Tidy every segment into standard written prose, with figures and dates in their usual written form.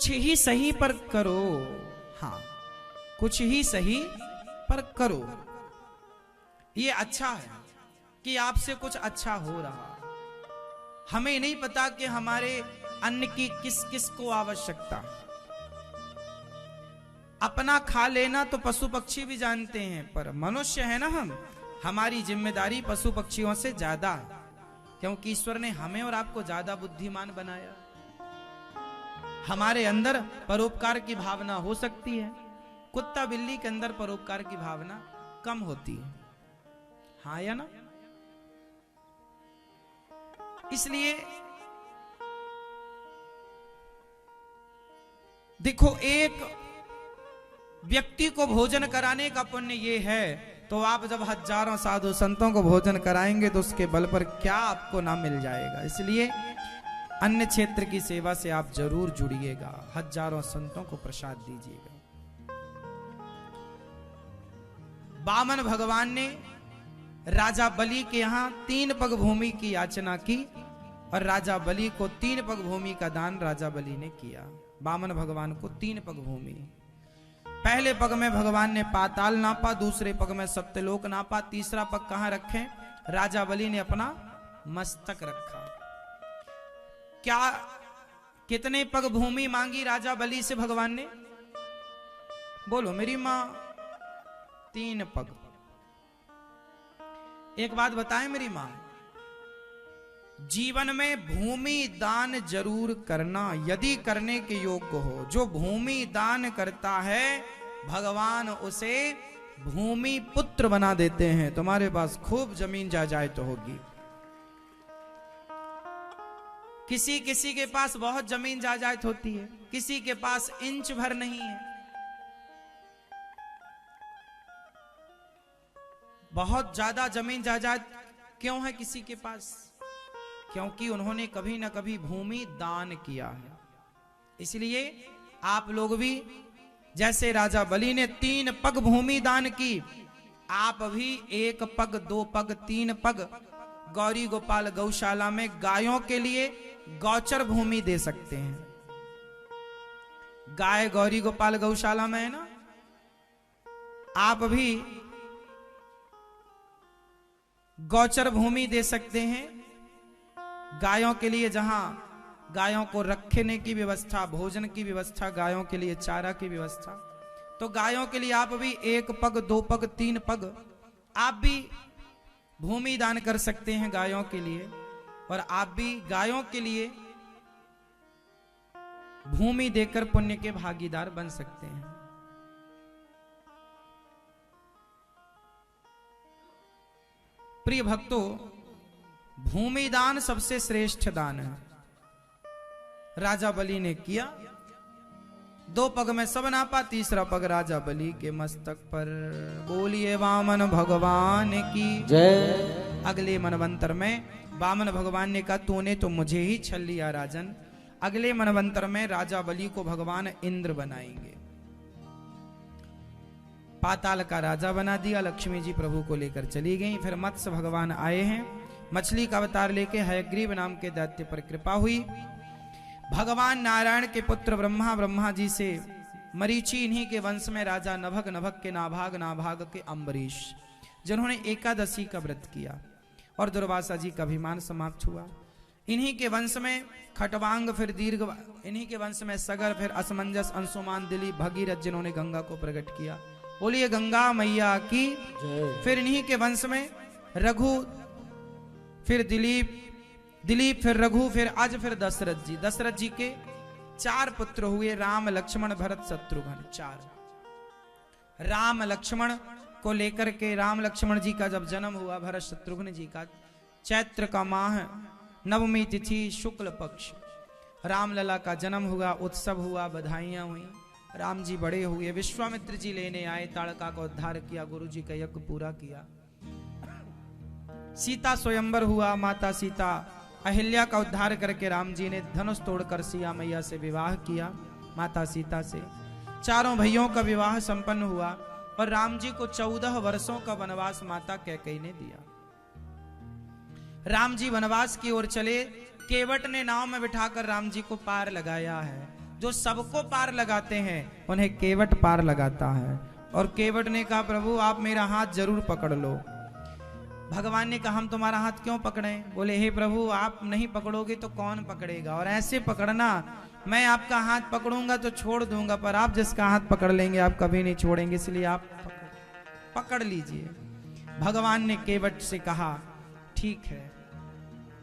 कुछ ही सही पर करो। हाँ, कुछ ही सही पर करो। ये अच्छा है कि आपसे कुछ अच्छा हो रहा। हमें नहीं पता कि हमारे अन्न की किस किस को आवश्यकता है। अपना खा लेना तो पशु पक्षी भी जानते हैं, पर मनुष्य है ना हम, हमारी जिम्मेदारी पशु पक्षियों से ज्यादा है, क्योंकि ईश्वर ने हमें और आपको ज्यादा बुद्धिमान बनाया। हमारे अंदर परोपकार की भावना हो सकती है, कुत्ता बिल्ली के अंदर परोपकार की भावना कम होती है। हाँ या ना? इसलिए देखो, एक व्यक्ति को भोजन कराने का पुण्य ये है, तो आप जब हजारों साधु संतों को भोजन कराएंगे तो उसके बल पर क्या आपको ना मिल जाएगा। इसलिए अन्य क्षेत्र की सेवा से आप जरूर जुड़िएगा, हजारों संतों को प्रसाद दीजिएगा। वामन भगवान ने राजा बलि के यहां 3 पग भूमि की याचना की और राजा बलि को 3 पग भूमि का दान राजा बलि ने किया। वामन भगवान को 3 पग भूमि। पहले पग में भगवान ने पाताल नापा, दूसरे पग में सत्यलोक नापा, तीसरा पग कहां रखे? राजा बलि ने अपना मस्तक रखा। क्या कितने पग भूमि मांगी राजा बलि से भगवान ने? बोलो मेरी मां। 3 पग। एक बात बताएं मेरी मां, जीवन में भूमि दान जरूर करना यदि करने के योग्य हो। जो भूमि दान करता है भगवान उसे भूमि पुत्र बना देते हैं। तुम्हारे पास खूब जमीन जायदाद तो होगी। किसी किसी के पास बहुत जमीन जायदाद होती है, किसी के पास इंच भर नहीं है। बहुत ज्यादा जमीन जायदाद क्यों है किसी के पास? क्योंकि उन्होंने कभी ना कभी भूमि दान किया है। इसलिए आप लोग भी जैसे राजा बलि ने 3 पग भूमि दान की, आप भी 1 पग 2 पग 3 पग गौरी गोपाल गौशाला में गायों के लिए गौचर भूमि दे सकते हैं। गाय गौरी गोपाल गौशाला में है ना, आप भी गौचर भूमि दे सकते हैं गायों के लिए, जहां गायों को रखने की व्यवस्था, भोजन की व्यवस्था, गायों के लिए चारा की व्यवस्था। तो गायों के लिए आप भी 1 पग 2 पग 3 पग आप भी भूमि दान कर सकते हैं गायों के लिए, और आप भी गायों के लिए भूमि देकर पुण्य के भागीदार बन सकते हैं। प्रिय भक्तों, भूमि दान सबसे श्रेष्ठ दान है। राजा बलि ने किया, 2 पग में सब नापा, तीसरा पग राजा बलि के मस्तक पर। बोलिए वामन भगवान की जय। अगले मनवंतर में वामन भगवान ने कहा, तूने तो मुझे ही छल लिया राजन। अगले मनवंतर में राजा बलि को भगवान इंद्र बनाएंगे। पाताल का राजा बना दिया। लक्ष्मी जी प्रभु को लेकर चली गई। फिर मत्स्य भगवान आए हैं, मछली का अवतार लेके हयग्रीव नाम के दैत्य पर कृपा हुई। भगवान नारायण के पुत्र ब्रह्मा जी से मरीचि, इन्हीं के वंश में राजा नभग, नभग के नाभाग, नाभाग के अम्बरीश, जिन्होंने एकादशी का व्रत किया, और दुर्वासा जी का अभिमान समाप्त हुआ। इन्हीं के वंश में खटवांग, फिर दीर्घ, इन्हीं के वंश में सगर, फिर असमंजस, अंशुमान, दिलीप, भगीरथ, जिन्होंने गंगा को प्रकट किया। बोलिए गंगा मैया की जय। फिर इन्हीं के वंश में रघु, फिर दिलीप, फिर रघु, फिर अज, फिर दशरथ जी। दशरथ जी के 4 पुत्र हुए, राम, लक्ष्मण, भरत, शत्रुघ्न। 4 राम लक्ष्मण को लेकर के, राम लक्ष्मण जी का जब जन्म हुआ, भरत शत्रुघ्न जी का चैत्र का माह, नवमी तिथि, शुक्ल पक्ष, रामलला का जन्म हुआ, उत्सव हुआ, बधाइयां हुई। राम जी बड़े हुए, विश्वामित्र जी लेने आए, ताड़का का उद्धार किया, गुरु जी का यज्ञ पूरा किया। सीता स्वयंवर हुआ, माता सीता अहिल्या का उद्धार करके राम जी ने धनुष तोड़कर सिया मैया से विवाह किया, माता सीता से। 4 भाइयों का विवाह संपन्न हुआ और राम जी को 14 वर्षों का वनवास माता कैकेयी ने दिया। राम जी वनवास की ओर चले, केवट ने नाव में बिठाकर राम जी को पार लगाया है। जो सबको पार लगाते हैं उन्हें केवट पार लगाता है। और केवट ने कहा प्रभु आप मेरा हाथ जरूर पकड़ लो। भगवान ने कहा हम तुम्हारा हाथ क्यों पकड़ें? बोले हे प्रभु आप नहीं पकड़ोगे तो कौन पकड़ेगा, और ऐसे पकड़ना, मैं आपका हाथ पकड़ूंगा तो छोड़ दूंगा, पर आप जिसका हाथ पकड़ लेंगे आप कभी नहीं छोड़ेंगे, इसलिए आप पकड़ लीजिए। भगवान ने केवट से कहा ठीक है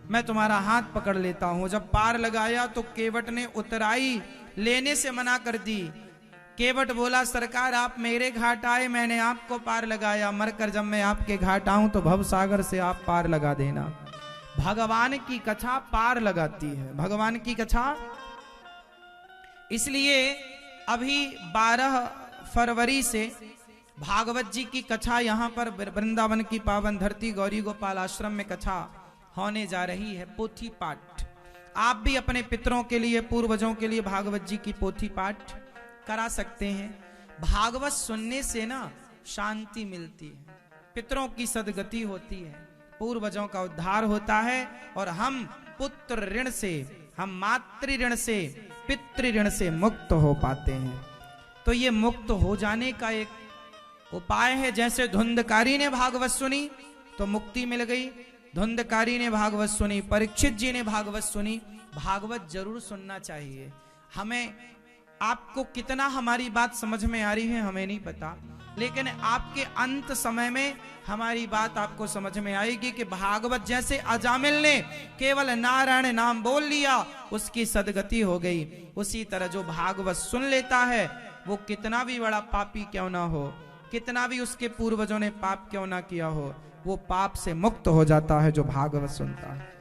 मैं तुम्हारा हाथ पकड़ लेता हूं। जब पार लगाया तो केवट ने उतराई लेने से मना कर दी। केवट बोला सरकार आप मेरे घाट आए, मैंने आपको पार लगाया, मरकर जब मैं आपके घाट आऊं तो भव सागर से आप पार लगा देना। भगवान की कथा पार लगाती है, भगवान की कथा। इसलिए अभी 12 फरवरी से भागवत जी की कथा यहाँ पर वृंदावन की पावन धरती गौरी गोपाल आश्रम में कथा होने जा रही है। पोथी पाठ आप भी अपने पितरों के लिए, पूर्वजों के लिए भागवत जी की पोथी पाठ करा सकते हैं। भागवत सुनने से ना शांति मिलती है, पितरों की सदगति होती है, पूर्वजों का उद्धार होता है, और हम पुत्र ऋण से, हम मातृ ऋण से, पितृ ऋण से मुक्त हो पाते हैं। तो ये मुक्त हो जाने का एक उपाय है। जैसे धुंधकारी ने भागवत सुनी तो मुक्ति मिल गई, धुंधकारी ने भागवत सुनी, परीक्षित जी ने भागवत सुनी। भागवत जरूर सुनना चाहिए। हमें, आपको कितना हमारी बात समझ में आ रही है हमें नहीं पता, लेकिन आपके अंत समय में हमारी बात आपको समझ में आएगी कि भागवत जैसे अजामिल ने केवल नारायण नाम बोल लिया उसकी सदगति हो गई, उसी तरह जो भागवत सुन लेता है वो कितना भी बड़ा पापी क्यों ना हो, कितना भी उसके पूर्वजों ने पाप क्यों ना किया हो, वो पाप से मुक्त हो जाता है जो भागवत सुनता है।